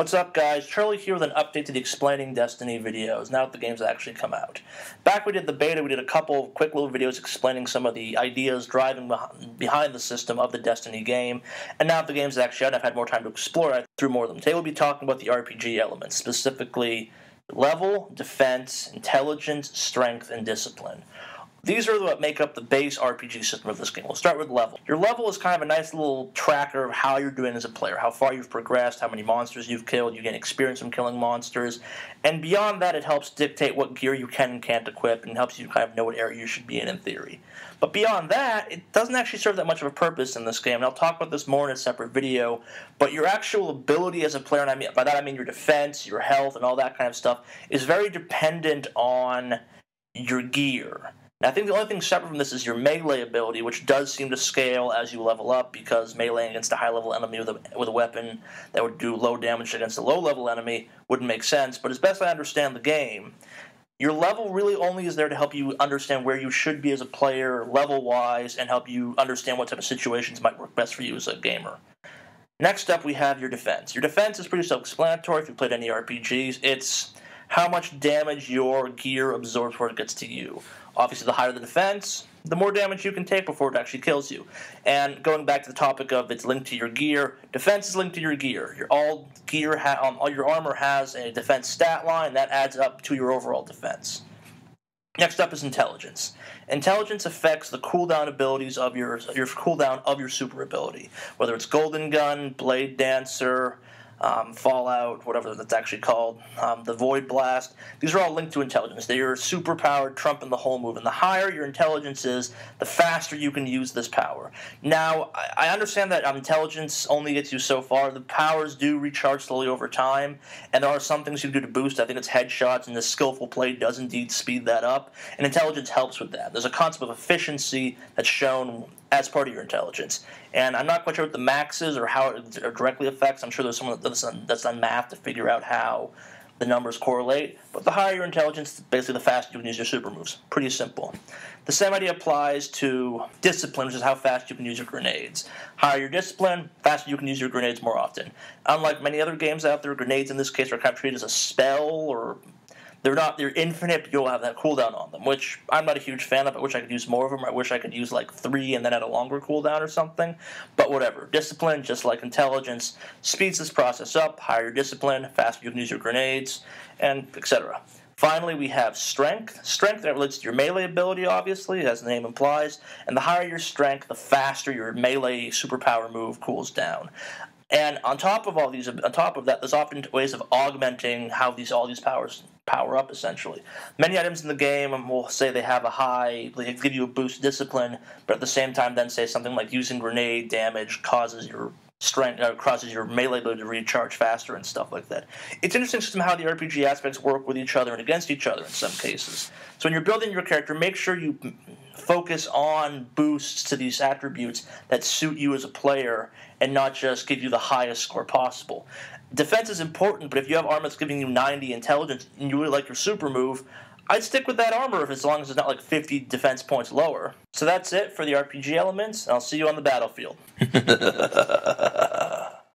What's up, guys? Charlie here with an update to the Explaining Destiny videos, now that the game's actually come out. Back when we did the beta, we did a couple of quick little videos explaining some of the ideas driving behind the system of the Destiny game, and now that the game's actually out, I've had more time to explore it through more of them. Today we'll be talking about the RPG elements, specifically level, defense, intelligence, strength, and discipline. These are what make up the base RPG system of this game. We'll start with level. Your level is kind of a nice little tracker of how you're doing as a player, how far you've progressed, how many monsters you've killed, you gain experience from killing monsters, and beyond that it helps dictate what gear you can and can't equip and helps you kind of know what area you should be in theory. But beyond that, it doesn't actually serve that much of a purpose in this game, and I'll talk about this more in a separate video, but your actual ability as a player, and by that I mean your defense, your health, and all that kind of stuff, is very dependent on your gear. Now, I think the only thing separate from this is your melee ability, which does seem to scale as you level up, because meleeing against a high-level enemy with a weapon that would do low damage against a low-level enemy wouldn't make sense. But as best I understand the game, your level really only is there to help you understand where you should be as a player, level-wise, and help you understand what type of situations might work best for you as a gamer. Next up, we have your defense. Your defense is pretty self-explanatory if you've played any RPGs. It's how much damage your gear absorbs before it gets to you. Obviously, the higher the defense, the more damage you can take before it actually kills you. And going back to the topic of it's linked to your gear, defense is linked to your gear. All your armor has a defense stat line that adds up to your overall defense. Next up is intelligence. Intelligence affects the cooldown abilities of your cooldown of your super ability, whether it's Golden Gun, Blade Dancer, Fallout, whatever that's actually called, the Void Blast. These are all linked to intelligence. They are super-powered, trumping the whole move. And the higher your intelligence is, the faster you can use this power. Now, I understand that intelligence only gets you so far. The powers do recharge slowly over time, and there are some things you can do to boost. I think it's headshots, and the skillful play does indeed speed that up, and intelligence helps with that. There's a concept of efficiency that's shown as part of your intelligence. And I'm not quite sure what the max is or how it directly affects. I'm sure there's someone that's done math to figure out how the numbers correlate. But the higher your intelligence, basically the faster you can use your super moves. Pretty simple. The same idea applies to discipline, which is how fast you can use your grenades. Higher your discipline, faster you can use your grenades more often. Unlike many other games out there, grenades in this case are kind of treated as a spell, or they're infinite, but you'll have that cooldown on them, which I'm not a huge fan of. I wish I could use more of them. I wish I could use like 3 and then add a longer cooldown or something. But whatever. Discipline, just like intelligence, speeds this process up. Higher your discipline, faster you can use your grenades, and etc. Finally, we have strength. Strength that relates to your melee ability, obviously, as the name implies. And the higher your strength, the faster your melee superpower move cools down. And on top of that, there's often ways of augmenting how all these powers power up, essentially. Many items in the game will say they have they give you a boost discipline, but at the same time then say something like using grenade damage causes your melee ability to recharge faster and stuff like that. It's an interesting system how the RPG aspects work with each other and against each other in some cases. So when you're building your character, make sure you focus on boosts to these attributes that suit you as a player and not just give you the highest score possible. Defense is important, but if you have armor that's giving you 90 intelligence and you really like your super move, I'd stick with that armor as long as it's not like 50 defense points lower. So that's it for the RPG elements, and I'll see you on the battlefield.